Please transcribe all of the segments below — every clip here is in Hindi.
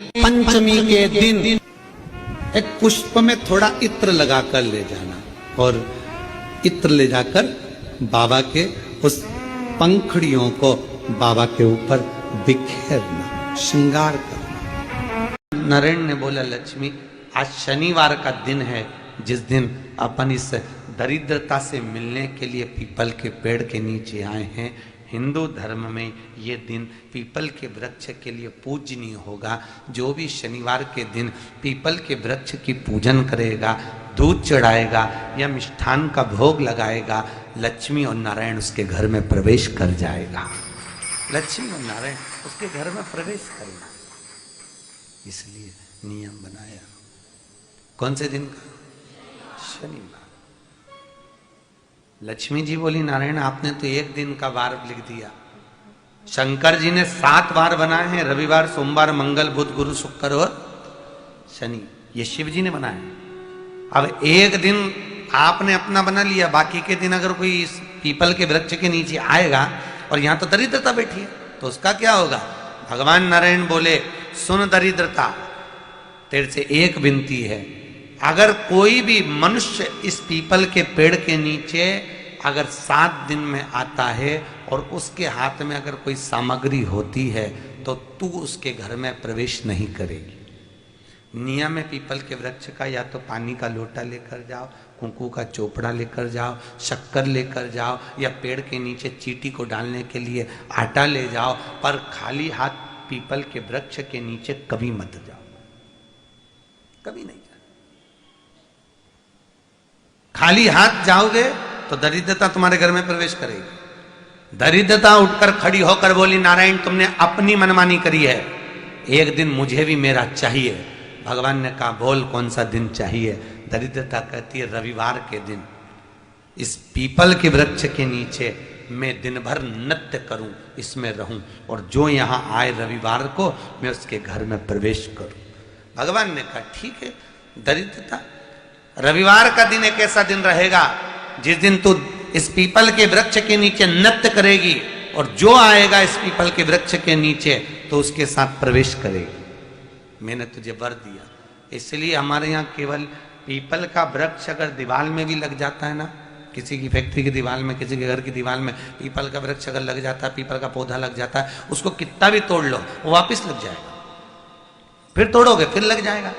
पंचमी के दिन एक पुष्प में थोड़ा इत्र लगाकर ले जाना और इत्र ले जाकर बाबा के उस पंखड़ियों को बाबा के ऊपर बिखेरना, श्रृंगार करना। नारायण ने बोला, लक्ष्मी आज शनिवार का दिन है जिस दिन अपन इस दरिद्रता से मिलने के लिए पीपल के पेड़ के नीचे आए हैं। हिंदू धर्म में ये दिन पीपल के वृक्ष के लिए पूजनीय होगा। जो भी शनिवार के दिन पीपल के वृक्ष की पूजन करेगा, दूध चढ़ाएगा या मिष्ठान का भोग लगाएगा, लक्ष्मी और नारायण उसके घर में प्रवेश कर जाएगा। लक्ष्मी और नारायण उसके घर में प्रवेश करेगा, इसलिए नियम बनाया। कौन से दिन का? शनिवार। लक्ष्मी जी बोली, नारायण आपने तो एक दिन का वार लिख दिया। शंकर जी ने 7 वार बनाए हैं, रविवार, सोमवार, मंगल, बुध, गुरु, शुक्र और शनि। ये शिव जी ने बनाया। अब एक दिन आपने अपना बना लिया, बाकी के दिन अगर कोई इस पीपल के वृक्ष के नीचे आएगा और यहां तो दरिद्रता बैठी है तो उसका क्या होगा? भगवान नारायण बोले, सुन दरिद्रता, तेरे से एक विनती है, अगर कोई भी मनुष्य इस पीपल के पेड़ के नीचे अगर 7 दिन में आता है और उसके हाथ में अगर कोई सामग्री होती है तो तू उसके घर में प्रवेश नहीं करेगी। नियम है पीपल के वृक्ष का, या तो पानी का लोटा लेकर जाओ, कुंकू का चोपड़ा लेकर जाओ, शक्कर लेकर जाओ, या पेड़ के नीचे चींटी को डालने के लिए आटा ले जाओ, पर खाली हाथ पीपल के वृक्ष के नीचे कभी मत जाओ, कभी नहीं। खाली हाथ जाओगे तो दरिद्रता तुम्हारे घर में प्रवेश करेगी। दरिद्रता उठकर खड़ी होकर बोली, नारायण तुमने अपनी मनमानी करी है, एक दिन मुझे भी मेरा चाहिए। भगवान ने कहा, बोल कौन सा दिन चाहिए? दरिद्रता कहती है, रविवार के दिन इस पीपल के वृक्ष के नीचे मैं दिन भर नृत्य करूं, इसमें रहूं, और जो यहां आए रविवार को मैं उसके घर में प्रवेश करूं। भगवान ने कहा, ठीक है। दरिद्रता, रविवार का दिन एक ऐसा दिन रहेगा जिस दिन तू इस पीपल के वृक्ष के नीचे नृत्य करेगी और जो आएगा इस पीपल के वृक्ष के नीचे तो उसके साथ प्रवेश करेगी। मैंने तुझे वर दिया। इसलिए हमारे यहाँ केवल पीपल का वृक्ष अगर दीवार में भी लग जाता है ना, किसी की फैक्ट्री की दीवार में, किसी के घर की दीवार में पीपल का वृक्ष अगर लग जाता है, पीपल का पौधा लग जाता है, उसको कितना भी तोड़ लो वो वापिस लग जाएगा। फिर तोड़ोगे फिर लग जाएगा।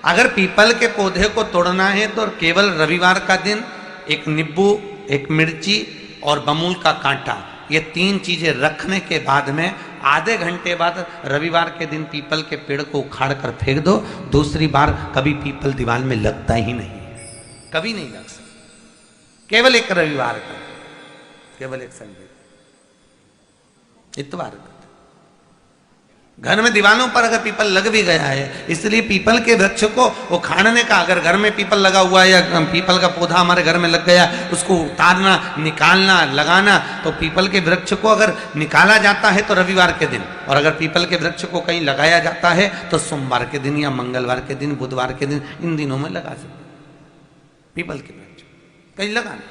अगर पीपल के पौधे को तोड़ना है तो केवल रविवार का दिन एक नींबू, एक मिर्ची और बमूल का कांटा, ये 3 चीजें रखने के बाद में आधे घंटे बाद रविवार के दिन पीपल के पेड़ को उखाड़ कर फेंक दो। दूसरी बार कभी पीपल दीवार में लगता ही नहीं, कभी नहीं लग सकता। केवल एक रविवार का, केवल एक संडे, इतवार का। घर में दीवानों पर अगर पीपल लग भी गया है, इसलिए पीपल के वृक्ष को उखाड़ने का, अगर घर में पीपल लगा हुआ है या पीपल का पौधा हमारे घर में लग गया, उसको उतारना, निकालना, लगाना, तो पीपल के वृक्ष को अगर निकाला जाता है तो रविवार के दिन, और अगर पीपल के वृक्ष को कहीं लगाया जाता है तो सोमवार के दिन या मंगलवार के दिन, बुधवार के दिन, इन दिनों में लगा सकते पीपल के वृक्ष कहीं लगाना।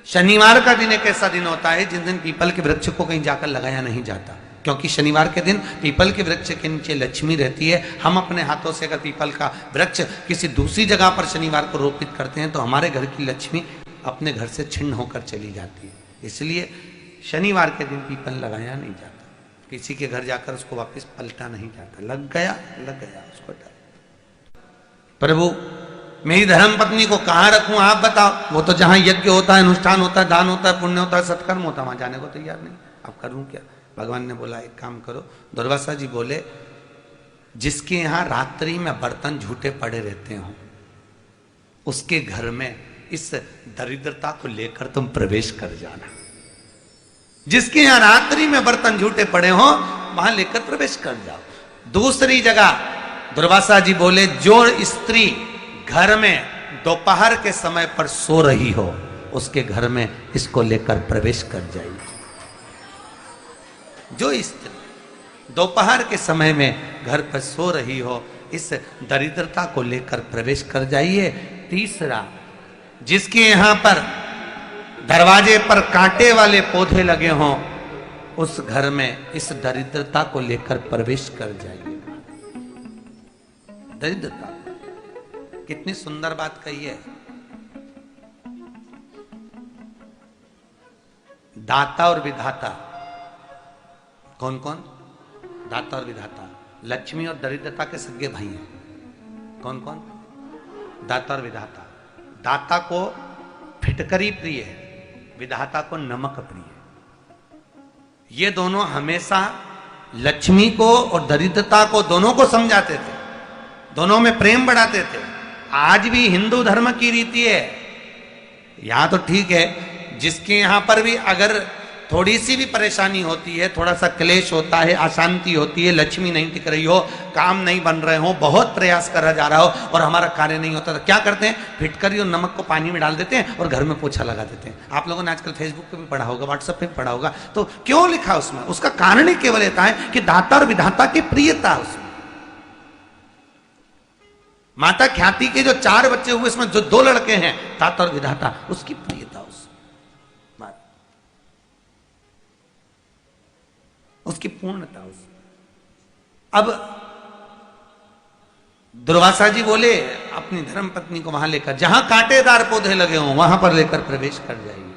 शनिवार का दिन एक ऐसा दिन होता है जिस दिन पीपल के वृक्ष को कहीं जाकर लगाया नहीं जाता, क्योंकि शनिवार के दिन पीपल के वृक्ष के नीचे लक्ष्मी रहती है। हम अपने हाथों से अगर पीपल का वृक्ष किसी दूसरी जगह पर शनिवार को रोपित करते हैं तो हमारे घर की लक्ष्मी अपने घर से छिन्न होकर चली जाती है। इसलिए शनिवार के दिन पीपल लगाया नहीं जाता, किसी के घर जाकर उसको वापस पलटा नहीं जाता। लग गया उसको डाल। प्रभु मेरी धर्म पत्नी को कहाँ रखूं आप बताओ? वो तो जहां यज्ञ होता है, अनुष्ठान होता है, दान होता है, पुण्य होता है, सत्कर्म होता है, वहां जाने को तैयार नहीं। अब करूं क्या? भगवान ने बोला, एक काम करो। दुर्वासा जी बोले, जिसके यहां रात्रि में बर्तन झूठे पड़े रहते हो उसके घर में इस दरिद्रता को लेकर तुम प्रवेश कर जाना। जिसके यहां रात्रि में बर्तन झूठे पड़े हो वहां लेकर प्रवेश कर जाओ। दूसरी जगह दुर्वासा जी बोले, जो स्त्री घर में दोपहर के समय पर सो रही हो उसके घर में इसको लेकर प्रवेश कर जाइए। जो स्त्री दोपहर के समय में घर पर सो रही हो इस दरिद्रता को लेकर प्रवेश कर जाइए। तीसरा, जिसके यहां पर दरवाजे पर कांटे वाले पौधे लगे हों उस घर में इस दरिद्रता को लेकर प्रवेश कर जाइए। दरिद्रता। कितनी सुंदर बात कही है। दाता और विधाता, कौन कौन? दाता और विधाता। लक्ष्मी और दरिद्रता के सगे भाई हैं। कौन कौन? दाता और विधाता। दाता को फिटकरी प्रिय है, विधाता को नमक प्रिय है। ये दोनों हमेशा लक्ष्मी को और दरिद्रता को दोनों को समझाते थे, दोनों में प्रेम बढ़ाते थे। आज भी हिंदू धर्म की रीति है। यहां तो ठीक है, जिसके यहां पर भी अगर थोड़ी सी भी परेशानी होती है, थोड़ा सा क्लेश होता है, अशांति होती है, लक्ष्मी नहीं टिक रही हो, काम नहीं बन रहे हो, बहुत प्रयास करा जा रहा हो और हमारा कार्य नहीं होता, तो क्या करते हैं? फिटकरी और नमक को पानी में डाल देते हैं और घर में पोछा लगा देते हैं। आप लोगों ने आजकल फेसबुक पे भी पढ़ा होगा, व्हाट्सएप पे भी पढ़ा होगा। तो क्यों लिखा उसमें? उसका कारण ही केवल होता है कि दाता और विधाता की प्रियता उसमें। माता ख्याति के जो 4 बच्चे हुए, इसमें जो 2 लड़के हैं, दाता और विधाता, उसकी प्रियता उसकी पूर्णता उस। अब दुर्वासा जी बोले अपनी धर्म पत्नी को वहां लेकर, जहां कांटेदार पौधे लगे हों वहां पर लेकर प्रवेश कर जाइए।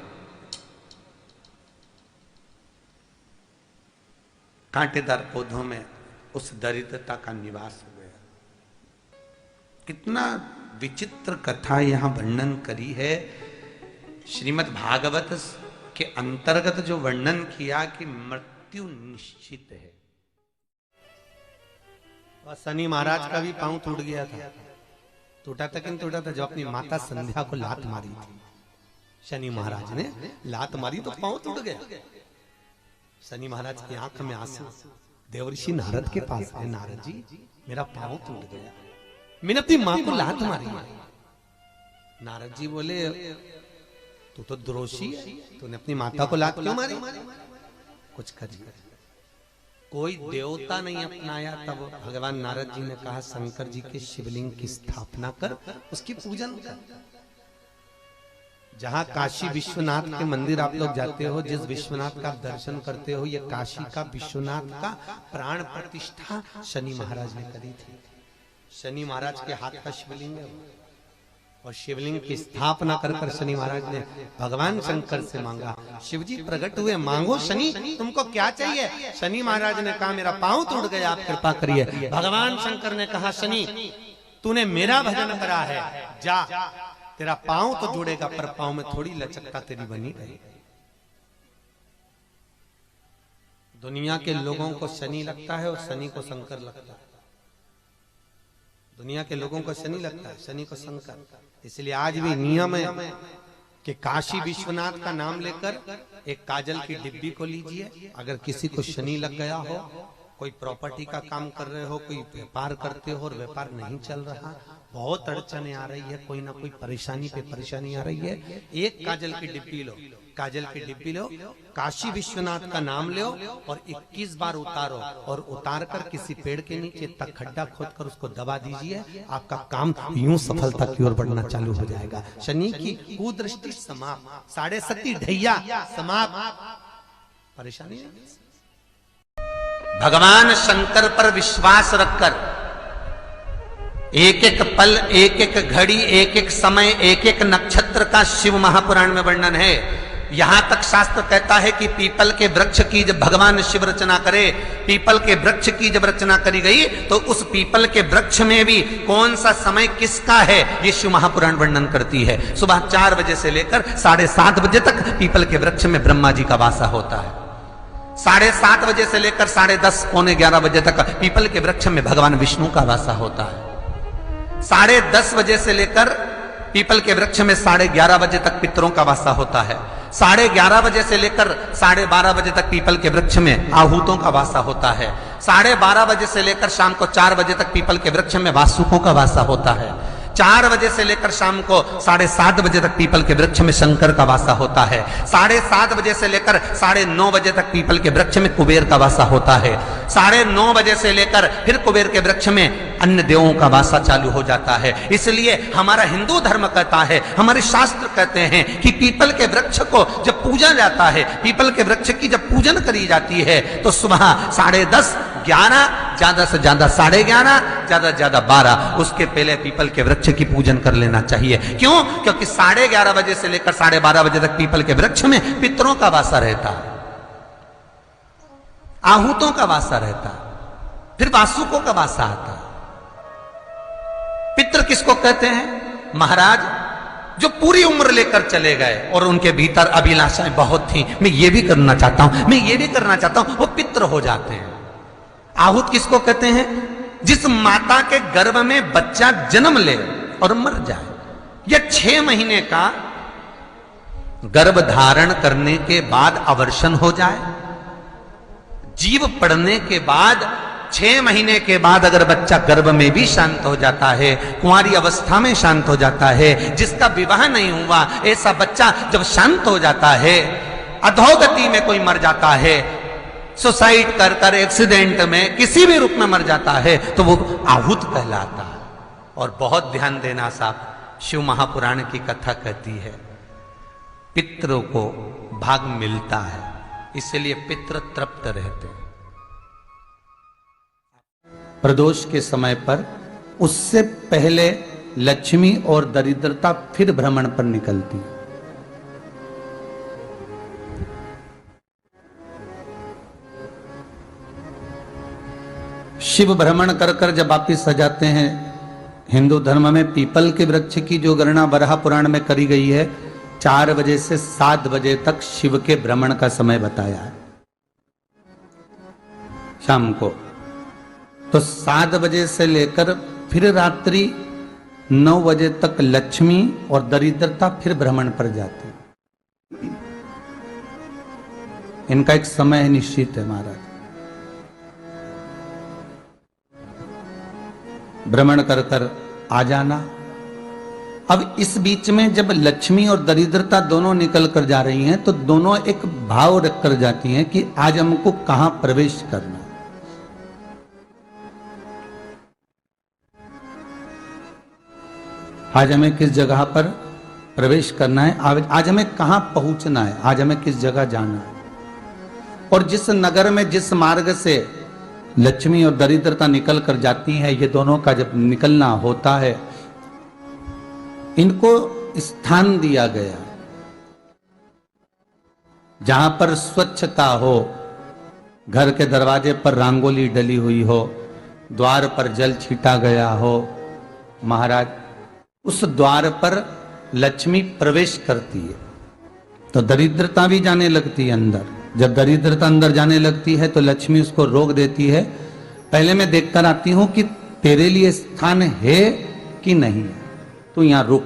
कांटेदार पौधों में उस दरिद्रता का निवास हो गया। कितना विचित्र कथा यहां वर्णन करी है। श्रीमद् भागवत के अंतर्गत जो वर्णन किया कि मृत्यु निश्चित है। और शनि महाराज का भी पांव टूट गया था। टूटा था कि नहीं टूटा था? जब अपनी माता संध्या को लात मारी थी, शनि महाराज ने लात मारी तो पांव टूट गया। शनि महाराज की आंख में आंसू। देवर्षि नारद के पास है, नारद जी मेरा पांव टूट गया, मैंने अपनी मां को लात मारी। नारद जी बोले तू तो द्रोषी है, तूने अपनी माता को लात क्यों मारी? कुछ करिए। कोई देवता नहीं अपनाया। तब भगवान नारद जी ने कहा शंकर जी के शिवलिंग की स्थापना कर, उसकी पूजन कर। जहां काशी विश्वनाथ के मंदिर आप लोग जाते हो, जिस विश्वनाथ का दर्शन करते हो, ये काशी का विश्वनाथ का प्राण प्रतिष्ठा शनि महाराज ने करी थी। शनि महाराज के हाथ का शिवलिंग है और शिवलिंग की स्थापना कर कर शनि महाराज ने भगवान शंकर से मांगा। शिव जी प्रकट हुए, मांगो शनि तुमको क्या चाहिए? शनि महाराज ने कहा मेरा पांव टूट गया, आप कृपा करिए। भगवान शंकर ने कहा शनि तूने मेरा भजन करा है, जा तेरा पांव तो जुड़ेगा पर पांव में थोड़ी लचकता तेरी बनी रही। दुनिया के लोगों को शनि लगता है और शनि को शंकर लगता है। दुनिया के लोगों को शनि लगता है, शनि को शंकर। इसलिए आज भी नियम है कि काशी विश्वनाथ का नाम लेकर एक काजल की डिब्बी को लीजिए। अगर किसी को शनि लग गया हो, कोई प्रॉपर्टी का काम कर रहे हो, कोई व्यापार करते हो और व्यापार नहीं चल रहा, बहुत अड़चने आ रही है, कोई ना कोई परेशानी पे परेशानी आ रही है, एक काजल की डिब्बी लो, काजल की डिब्बी लो, काशी विश्वनाथ का नाम लो और 21 बार उतारो और उतार कर किसी पेड़ के नीचे तक खड्डा खोद कर उसको दबा दीजिए। आपका काम यूं सफलता की ओर बढ़ना चालू हो जाएगा। शनि की कुदृष्टि समाप्त, 7.5 ढैया समाप्त, परेशानी नहीं। भगवान शंकर पर विश्वास रखकर एक एक पल, एक एक घड़ी, एक एक समय, एक एक नक्षत्र का शिव महापुराण में वर्णन है। यहां तक शास्त्र कहता है कि पीपल के वृक्ष की जब भगवान शिव रचना करे, पीपल के वृक्ष की जब रचना करी गई तो उस पीपल के वृक्ष में भी कौन सा समय किसका है ये शिव महापुराण वर्णन करती है। सुबह 4 बजे से लेकर 7:30 बजे तक पीपल के वृक्ष में ब्रह्मा जी का वासा होता है। 7:30 बजे से लेकर 10:30 पौने 11 बजे तक पीपल के वृक्ष में भगवान विष्णु का वासा होता है। 10:30 बजे से लेकर पीपल के वृक्ष में 11:30 बजे तक पितरों का वासा होता है। 11:30 बजे से लेकर 12:30 बजे तक पीपल के वृक्ष में आहूतों का वासा होता है। 12:30 बजे से लेकर शाम को 4 बजे तक पीपल के वृक्ष में वासुकों का वासा होता है। 4 बजे से लेकर शाम को 7:30 बजे तक पीपल के वृक्ष में शंकर का वासा होता है। 7:30 बजे से लेकर 9:30 बजे तक पीपल के वृक्ष में कुबेर का वासा होता है। 9:30 बजे से लेकर फिर कुबेर के वृक्ष में अन्य देवों का वासा चालू हो जाता है। इसलिए हमारा हिंदू धर्म कहता है, हमारे शास्त्र कहते हैं कि पीपल के वृक्ष को जब पूजा जाता है, पीपल के वृक्ष की जब पूजन करी जाती है तो सुबह 10:30, 11, ज्यादा से ज्यादा 11:30, ज्यादा से ज्यादा 12, उसके पहले पीपल के वृक्ष की पूजन कर लेना चाहिए। क्यों? क्योंकि 11:30 बजे से लेकर 12:30 बजे तक पीपल के वृक्ष में पितरों का वासा रहता है, आहूतों का वासा रहता है, फिर वासुकों का वासा आता है। पितृ किसको कहते हैं? महाराज जो पूरी उम्र लेकर चले गए और उनके भीतर अभिलाषाएं बहुत थी, मैं ये भी करना चाहता हूं, मैं ये भी करना चाहता हूं, वो पितृ हो जाते हैं। आहूत किसको कहते हैं? जिस माता के गर्भ में बच्चा जन्म ले और मर जाए, या 6 महीने का गर्भ धारण करने के बाद अवर्षण हो जाए, जीव पड़ने के बाद 6 महीने के बाद अगर बच्चा गर्भ में भी शांत हो जाता है, कुंवारी अवस्था में शांत हो जाता है, जिसका विवाह नहीं हुआ ऐसा बच्चा जब शांत हो जाता है, अधोगति में कोई मर जाता है, सुसाइड कर एक्सीडेंट में किसी भी रूप में मर जाता है, तो वो आहूत कहलाता है। और बहुत ध्यान देना साहब, शिव महापुराण की कथा कहती है पितरों को भाग मिलता है, इसलिए पितृ तृप्त रहते हैं। प्रदोष के समय पर उससे पहले लक्ष्मी और दरिद्रता फिर भ्रमण पर निकलती है। शिव भ्रमण कर कर जब वापिस आ जाते हैं, हिंदू धर्म में पीपल के वृक्ष की जो गणना वराह पुराण में करी गई है, 4 बजे से 7 बजे तक शिव के भ्रमण का समय बताया है शाम को। तो 7 बजे से लेकर फिर रात्रि 9 बजे तक लक्ष्मी और दरिद्रता फिर भ्रमण पर जाती। इनका एक समय निश्चित है महाराज, भ्रमण कर कर आ जाना। अब इस बीच में जब लक्ष्मी और दरिद्रता दोनों निकल कर जा रही हैं, तो दोनों एक भाव रख कर जाती हैं कि आज हमको कहां प्रवेश करना, आज हमें किस जगह पर प्रवेश करना है, आज हमें कहां पहुंचना है, आज हमें किस जगह जाना है। और जिस नगर में जिस मार्ग से लक्ष्मी और दरिद्रता निकल कर जाती है, ये दोनों का जब निकलना होता है, इनको स्थान दिया गया जहां पर स्वच्छता हो, घर के दरवाजे पर रंगोली डली हुई हो, द्वार पर जल छीटा गया हो। महाराज उस द्वार पर लक्ष्मी प्रवेश करती है तो दरिद्रता भी जाने लगती है अंदर। जब दरिद्रता अंदर जाने लगती है तो लक्ष्मी उसको रोक देती है, पहले मैं देखकर आती हूं कि तेरे लिए स्थान है कि नहीं, तू यहां रुक।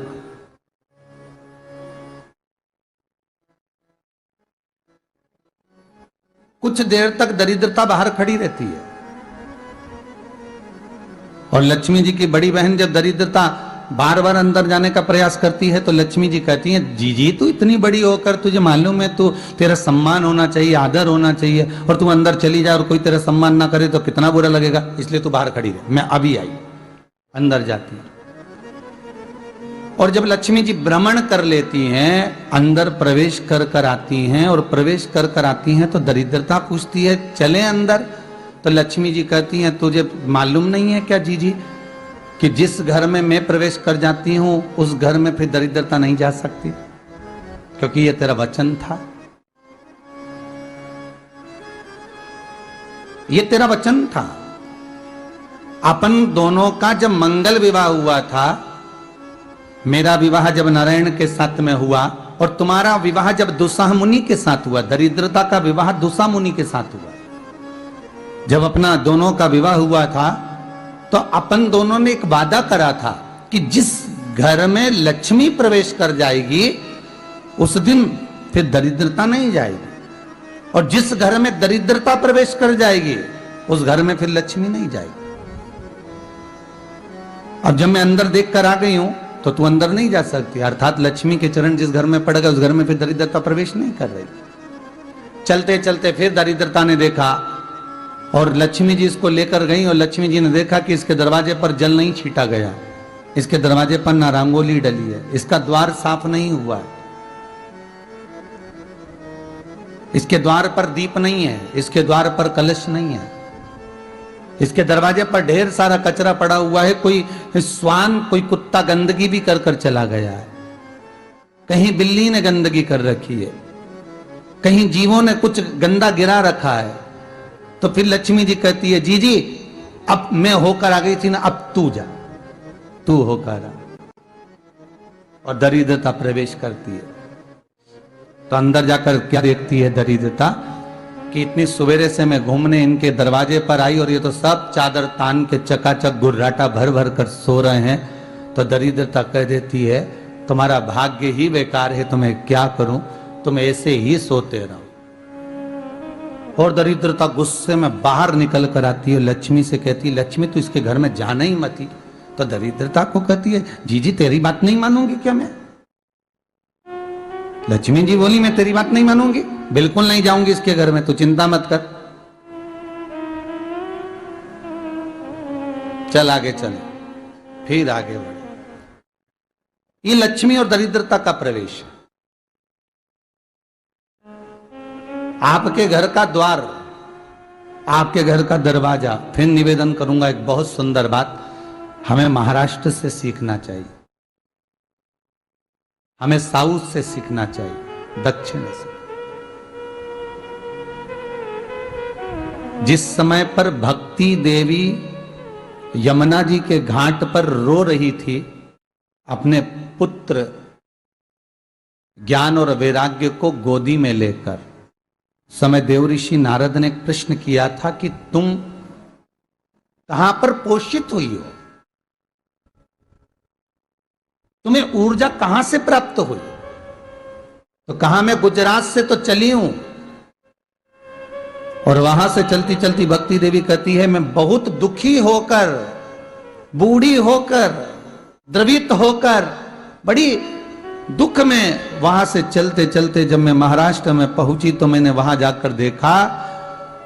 कुछ देर तक दरिद्रता बाहर खड़ी रहती है और लक्ष्मी जी की बड़ी बहन जब दरिद्रता बार बार अंदर जाने का प्रयास करती है तो लक्ष्मी जी कहती हैं, जीजी तू इतनी बड़ी होकर तुझे मालूम है, तू तेरा सम्मान होना चाहिए, आदर होना चाहिए, और तू अंदर चली जा और कोई तेरा सम्मान ना करे तो कितना बुरा लगेगा, इसलिए तू बाहर खड़ी रहे। मैं अभी आई। अंदर जाती है और जब लक्ष्मी जी भ्रमण कर लेती हैं, अंदर प्रवेश कर कर आती हैं, और प्रवेश कर कर आती हैं तो दरिद्रता पूछती है चले अंदर। तो लक्ष्मी जी कहती हैं, तुझे मालूम नहीं है क्या जीजी कि जिस घर में मैं प्रवेश कर जाती हूं उस घर में फिर दरिद्रता नहीं जा सकती, क्योंकि यह तेरा वचन था, ये तेरा वचन था। अपन दोनों का जब मंगल विवाह हुआ था, मेरा विवाह जब नारायण के साथ में हुआ और तुम्हारा विवाह जब दुसाह मुनि के साथ हुआ, दरिद्रता का विवाह दुसा मुनि के साथ हुआ। जब अपना दोनों का विवाह हुआ था तो अपन दोनों ने एक वादा करा था कि जिस घर में लक्ष्मी प्रवेश कर जाएगी उस दिन फिर दरिद्रता नहीं जाएगी, और जिस घर में दरिद्रता प्रवेश कर जाएगी उस घर में फिर लक्ष्मी नहीं जाएगी। अब जब मैं अंदर देख कर आ गई हूं तो तू अंदर नहीं जा सकती, अर्थात लक्ष्मी के चरण जिस घर में पड़ गए उस घर में फिर दरिद्रता प्रवेश नहीं कर रही। चलते चलते फिर दरिद्रता ने देखा और लक्ष्मी जी इसको लेकर गई, और लक्ष्मी जी ने देखा कि इसके दरवाजे पर जल नहीं छीटा गया, इसके दरवाजे पर ना रंगोली डली है, इसका द्वार साफ नहीं हुआ है, इसके द्वार पर दीप नहीं है, इसके द्वार पर कलश नहीं है। इसके दरवाजे पर ढेर सारा कचरा पड़ा हुआ है, कोई श्वान कोई कुत्ता गंदगी भी कर कर चला गया है, कहीं बिल्ली ने गंदगी कर रखी है, कहीं जीवों ने कुछ गंदा गिरा रखा है। तो फिर लक्ष्मी जी कहती है, जी जी अब मैं होकर आ गई थी ना, अब तू जा, तू होकर आ। और दरिद्रता प्रवेश करती है। तो अंदर जाकर क्या देखती है दरिद्रता कि इतनी सवेरे से मैं घूमने इनके दरवाजे पर आई और ये तो सब चादर तान के चकाचक गुर्राटा भर भर कर सो रहे हैं। तो दरिद्रता कह देती है, तुम्हारा भाग्य ही बेकार है, तुम्हें क्या करूं, तुम ऐसे ही सोते रहो। और दरिद्रता गुस्से में बाहर निकल कर आती है, लक्ष्मी से कहती है, लक्ष्मी तू इसके घर में जाना ही मत। तो दरिद्रता को कहती है, जी तेरी बात नहीं मानूंगी क्या मैं? लक्ष्मी जी बोली, मैं तेरी बात नहीं मानूंगी, बिल्कुल नहीं जाऊंगी इसके घर में, तू चिंता मत कर, चल आगे चले। फिर आगे बढ़े। ये लक्ष्मी और दरिद्रता का प्रवेश। आपके घर का द्वार, आपके घर का दरवाजा। फिर निवेदन करूंगा एक बहुत सुंदर बात, हमें महाराष्ट्र से सीखना चाहिए, हमें साउथ से सीखना चाहिए, दक्षिण से। जिस समय पर भक्ति देवी यमुना जी के घाट पर रो रही थी, अपने पुत्र ज्ञान और वैराग्य को गोदी में लेकर, समय देवऋषि नारद ने प्रश्न किया था कि तुम कहां पर पोषित हुई हो, तुम्हें ऊर्जा कहां से प्राप्त हुई? तो कहा, मैं गुजरात से तो चली हूं। और वहां से चलती चलती भक्ति देवी कहती है, मैं बहुत दुखी होकर, बूढ़ी होकर, द्रवित होकर, बड़ी दुख में वहां से चलते चलते जब मैं महाराष्ट्र में पहुंची तो मैंने वहां जाकर देखा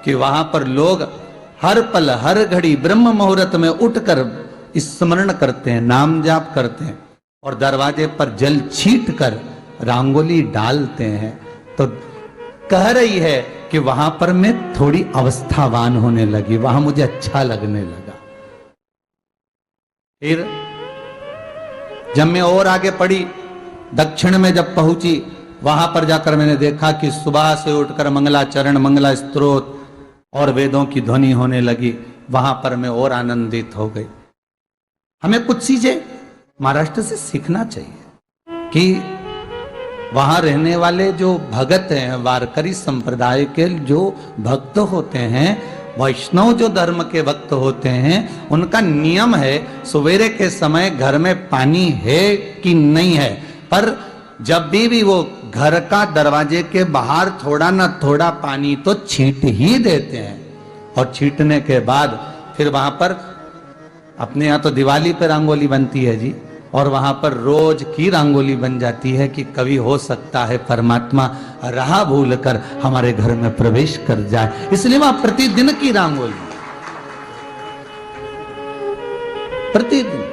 कि वहां पर लोग हर पल हर घड़ी ब्रह्म मुहूर्त में उठकर स्मरण करते हैं, नाम जाप करते हैं और दरवाजे पर जल छीट कर रंगोली डालते हैं। तो कह रही है कि वहां पर मैं थोड़ी अवस्थावान होने लगी, वहां मुझे अच्छा लगने लगा। फिर जब मैं और आगे पढ़ी, दक्षिण में जब पहुंची, वहां पर जाकर मैंने देखा कि सुबह से उठकर मंगलाचरण, मंगला स्तोत्र और वेदों की ध्वनि होने लगी। वहां पर मैं और आनंदित हो गई। हमें कुछ चीजें महाराष्ट्र से सीखना चाहिए कि वहां रहने वाले जो भगत हैं, वारकरी संप्रदाय के जो भक्त होते हैं, वैष्णव जो धर्म के भक्त होते हैं, उनका नियम है सवेरे के समय घर में पानी है कि नहीं है, पर जब भी वो घर का दरवाजे के बाहर थोड़ा ना थोड़ा पानी तो छींट ही देते हैं। और छींटने के बाद फिर वहां पर, अपने यहाँ तो दिवाली पर रंगोली बनती है जी, और वहां पर रोज की रंगोली बन जाती है कि कभी हो सकता है परमात्मा राह भूल कर हमारे घर में प्रवेश कर जाए, इसलिए वहां प्रतिदिन की रंगोली, प्रतिदिन।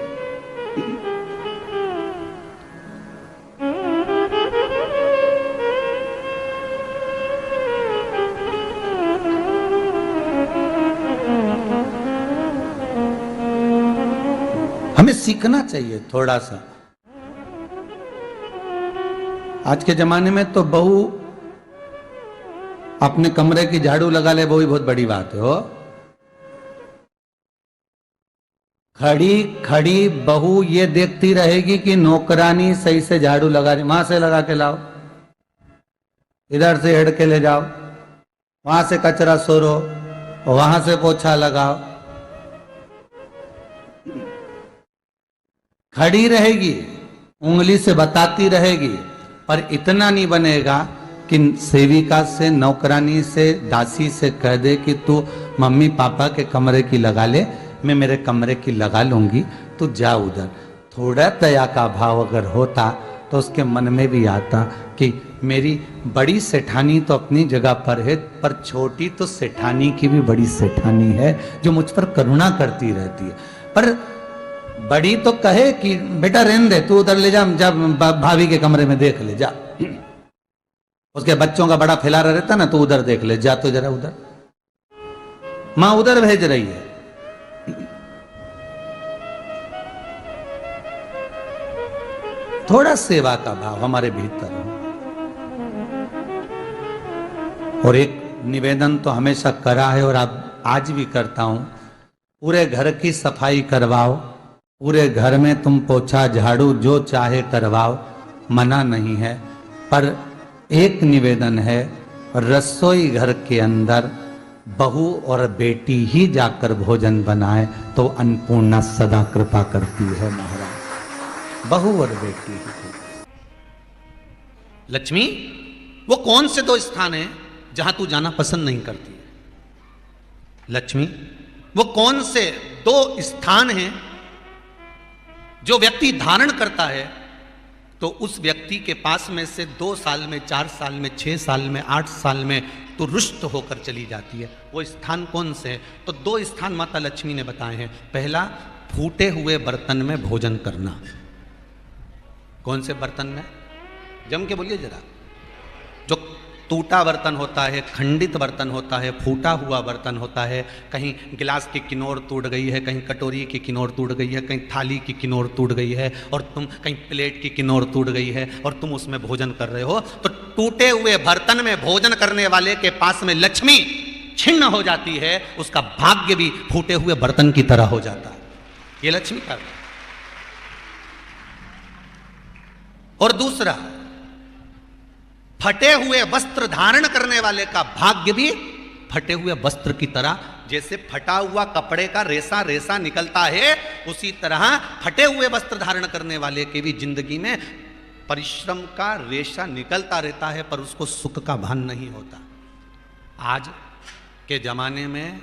हमें सीखना चाहिए थोड़ा सा। आज के जमाने में तो बहू अपने कमरे की झाड़ू लगा ले, वो ही बहुत बड़ी बात है। हो खड़ी खड़ी बहू ये देखती रहेगी कि नौकरानी सही से झाड़ू लगा रही, वहां से लगा के लाओ, इधर से हेड के ले जाओ, वहां से कचरा सोरो, वहां से पोछा लगाओ। खड़ी रहेगी, उंगली से बताती रहेगी, पर इतना नहीं बनेगा कि सेविका से, नौकरानी से, दासी से कह दे कि तू मम्मी पापा के कमरे की लगा ले, मैं मेरे कमरे की लगा लूंगी, तू जा उधर। थोड़ा दया का भाव अगर होता तो उसके मन में भी आता कि मेरी बड़ी सेठानी तो अपनी जगह पर है, पर छोटी तो सेठानी की भी बड़ी सेठानी है जो मुझ पर करुणा करती रहती है। पर बड़ी तो कहे कि बेटा रहने दे, तू उधर ले जा, जब भाभी के कमरे में देख ले जा, उसके बच्चों का बड़ा फैलारा रहता ना, तू उधर देख ले जा, तो जरा उधर, माँ उधर भेज रही है, थोड़ा सेवा का भाव हमारे भीतर हो। और एक निवेदन तो हमेशा करा है और अब आज भी करता हूं, पूरे घर की सफाई करवाओ, पूरे घर में तुम पोछा झाड़ू जो चाहे करवाओ, मना नहीं है। पर एक निवेदन है, रसोई घर के अंदर बहू और बेटी ही जाकर भोजन बनाए तो अन्नपूर्णा सदा कृपा करती है महाराज। बहू और बेटी ही। लक्ष्मी, वो कौन से दो स्थान हैं जहां तू जाना पसंद नहीं करती है? लक्ष्मी, वो कौन से दो स्थान हैं जो व्यक्ति धारण करता है तो उस व्यक्ति के पास में से 2 साल में, 4 साल में, 6 साल में, 8 साल में तो रुष्ट होकर चली जाती है? वो स्थान कौन से? तो 2 स्थान माता लक्ष्मी ने बताए हैं। पहला, फूटे हुए बर्तन में भोजन करना। कौन से बर्तन में? जम के बोलिए जरा। जो टूटा बर्तन होता है, खंडित बर्तन होता है, फूटा हुआ बर्तन होता है, कहीं गिलास की किनोर टूट गई है, कहीं कटोरी की किनोर टूट गई है, कहीं थाली की किनोर टूट गई है, और तुम कहीं प्लेट की किनोर टूट गई है और तुम उसमें भोजन कर रहे हो, तो टूटे हुए बर्तन में भोजन करने वाले के पास में लक्ष्मी छिन्न हो जाती है, उसका भाग्य भी फूटे हुए बर्तन की तरह हो जाता है। ये लक्ष्मी का। और दूसरा, फटे हुए वस्त्र धारण करने वाले का भाग्य भी फटे हुए वस्त्र की तरह, जैसे फटा हुआ कपड़े का रेसा रेसा निकलता है, उसी तरह फटे हुए वस्त्र धारण करने वाले के भी जिंदगी में परिश्रम का रेशा निकलता रहता है, पर उसको सुख का भान नहीं होता। आज के जमाने में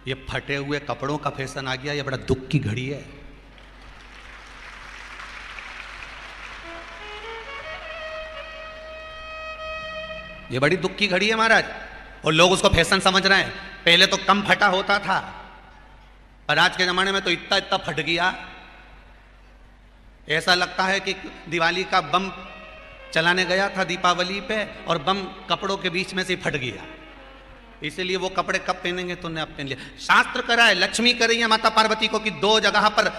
ये फटे हुए कपड़ों का फैशन आ गया, ये बड़ा दुख की घड़ी है। ये बड़ी दुख की घड़ी है महाराज, और लोग उसको फैशन समझ रहे हैं। पहले तो कम फटा होता था, पर आज के जमाने में तो इतना इतना फट गया, ऐसा लगता है कि दिवाली का बम चलाने गया था दीपावली पे और बम कपड़ों के बीच में से फट गया। इसीलिए वो कपड़े कब पहनेंगे, तुमने अब पहन लिया। शास्त्र करा है, लक्ष्मी कर रही है माता पार्वती को कि 2 जगह पर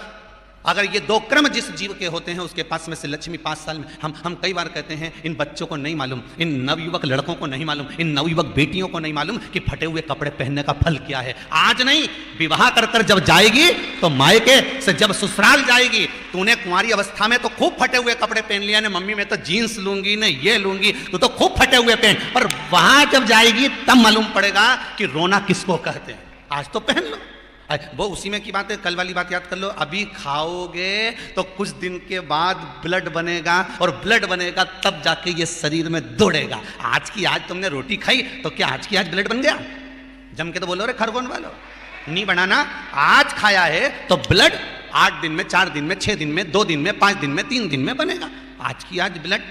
अगर ये 2 क्रम जिस जीव के होते हैं उसके पास में से लक्ष्मी 5 साल में। हम कई बार कहते हैं इन बच्चों को नहीं मालूम, इन नवयुवक लड़कों को नहीं मालूम, इन नवयुवक बेटियों को नहीं मालूम कि फटे हुए कपड़े पहनने का फल क्या है। आज नहीं, विवाह कर कर जब जाएगी तो मायके से जब ससुराल जाएगी, तूने कुंवारी अवस्था में तो खूब फटे हुए कपड़े पहन लिया, ने मम्मी मैं तो जीन्स लूंगी, ने ये लूंगी, तो खूब फटे हुए पहन, पर वहां जब जाएगी तब मालूम पड़ेगा कि रोना किसको कहते हैं। आज तो पहन लो, वो उसी में की बात है, कल वाली बात याद कर लो। अभी खाओगे तो कुछ दिन के बाद ब्लड बनेगा, और ब्लड बनेगा तब जाके ये शरीर में दौड़ेगा। आज की आज तुमने रोटी खाई तो क्या आज की आज ब्लड बन गया? जम के तो बोलो रे खरगोन वालों, नहीं बनाना। आज खाया है तो ब्लड 8 दिन में, 4 दिन में, 6 दिन में, 2 दिन में, 5 दिन में, 3 दिन में बनेगा। आज की आज ब्लड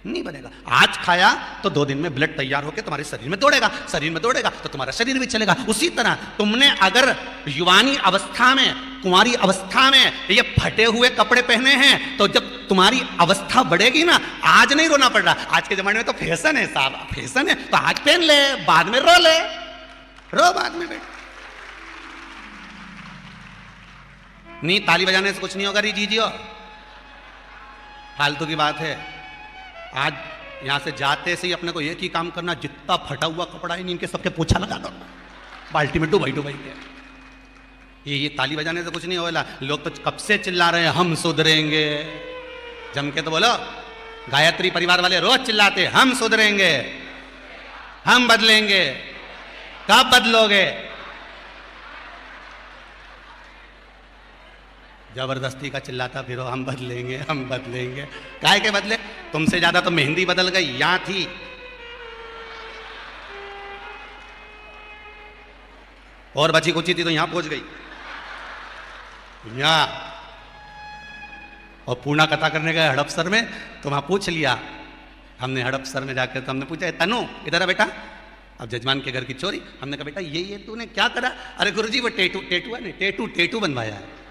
नहीं बनेगा। आज खाया तो 2 दिन में ब्लड तैयार होकर तुम्हारे शरीर में दौड़ेगा, शरीर में दौड़ेगा तो तुम्हारा शरीर भी चलेगा। उसी तरह तुमने अगर युवानी अवस्था में, कुंवारी अवस्था में ये फटे हुए कपड़े पहने हैं, तो जब तुम्हारी अवस्था बढ़ेगी ना, आज नहीं रोना पड़ रहा। आज के जमाने में तो फैशन है साहब, फैशन है तो आज पहन ले, बाद में रो ले, रो बाद में बैठ। नहीं, ताली बजाने से कुछ नहीं होगा री जीजियो, फालतू की बात है। आज यहां से जाते से ही अपने को एक ही काम करना, जितना फटा हुआ कपड़ा है इनके सबके पोछा लगा दो, बाल्टी में डुबाई डुबाई के। ये ताली बजाने से कुछ नहीं होगा। लोग तो कब से चिल्ला रहे हैं हम सुधरेंगे, जम के तो बोलो। गायत्री परिवार वाले रोज चिल्लाते हम सुधरेंगे, हम बदलेंगे। कब बदलोगे? जबरदस्ती का चिल्लाता फिरो हम बदलेंगे, हम बदलेंगे। काहे के बदले? तुमसे ज्यादा तो मेहंदी बदल गई, यहां थी। और बची कुची थी तो यहां पहुंच गई, यहां। और पूर्णा कथा करने गए हड़पसर में, तो वहां पूछ लिया हमने हड़पसर में जाकर, तो हमने पूछा तनु इधर आ बेटा, अब जजमान के घर की चोरी। हमने कहा बेटा ये तूने क्या करा? अरे गुरुजी वो टेटू है नहीं, टेटू बनवाया है।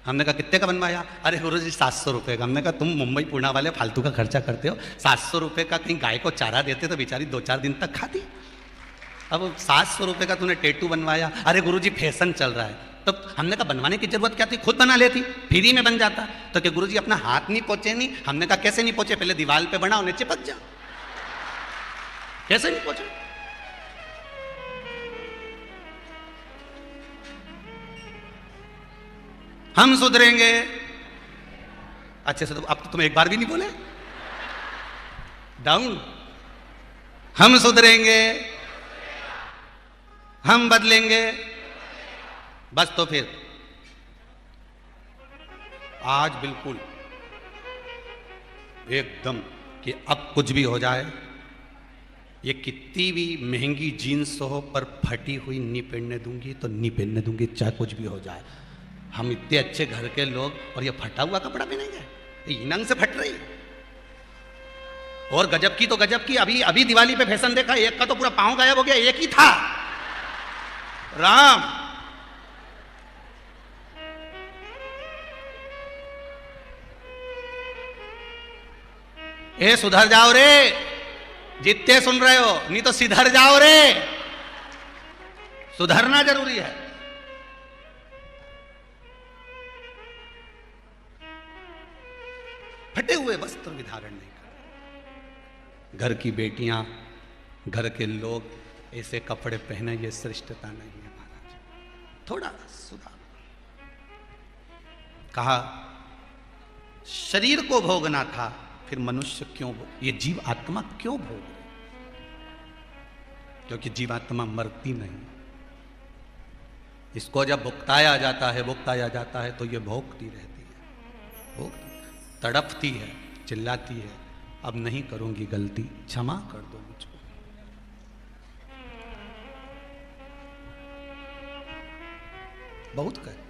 हमने कहा कितने का बनवाया? अरे गुरुजी 700 रुपये का। हमने कहा तुम मुंबई पुणे वाले फालतू का खर्चा करते हो, 700 रुपये का कहीं गाय को चारा देते तो बेचारी 2-4 दिन तक खाती। अब 700 रुपये का तूने टेटू बनवाया। अरे गुरुजी फैशन चल रहा है। तो हमने कहा बनवाने की जरूरत क्या थी, खुद बना लेती, फ्री में बन जाता। तो क्या गुरुजी अपना हाथ नहीं पोछे नहीं? हमने कहा कैसे नहीं पोछे, पहले दीवार पे बनाओ, उन्हें चिपक जा, कैसे नहीं पोछे? हम सुधरेंगे। अच्छे से तो अब तो तुम एक बार भी नहीं बोले। डाउन। हम सुधरेंगे, हम बदलेंगे, बस। तो फिर आज बिल्कुल एकदम कि अब कुछ भी हो जाए, ये कितनी भी महंगी जीन्स हो पर फटी हुई नहीं पहनने दूंगी, तो नहीं पहनने दूंगी, चाहे कुछ भी हो जाए। हम इतने अच्छे घर के लोग और ये फटा हुआ कपड़ा पहनेंगे? ये नंग से फट रही। और गजब की तो गजब की, अभी अभी दिवाली पे फैशन देखा, एक का तो पूरा पांव गायब हो गया, एक ही था। राम, ए सुधर जाओ रे, जितने सुन रहे हो, नहीं तो सिधर जाओ रे। सुधरना जरूरी है। फटे हुए वस्त्र विधारण नहीं कर। घर की बेटियां, घर के लोग ऐसे कपड़े पहने, ये श्रेष्ठता नहीं है महाराज। थोड़ा सुधार। कहा शरीर को भोगना था, फिर मनुष्य क्यों ये जीव आत्मा क्यों भोग रहे? क्योंकि जीवात्मा मरती नहीं। इसको जब भुगताया जाता है, भुगताया जाता है, तो ये भोगती रहती है, भोगती, तड़पती है, चिल्लाती है, अब नहीं करूंगी गलती, क्षमा कर दो मुझको। बहुत कर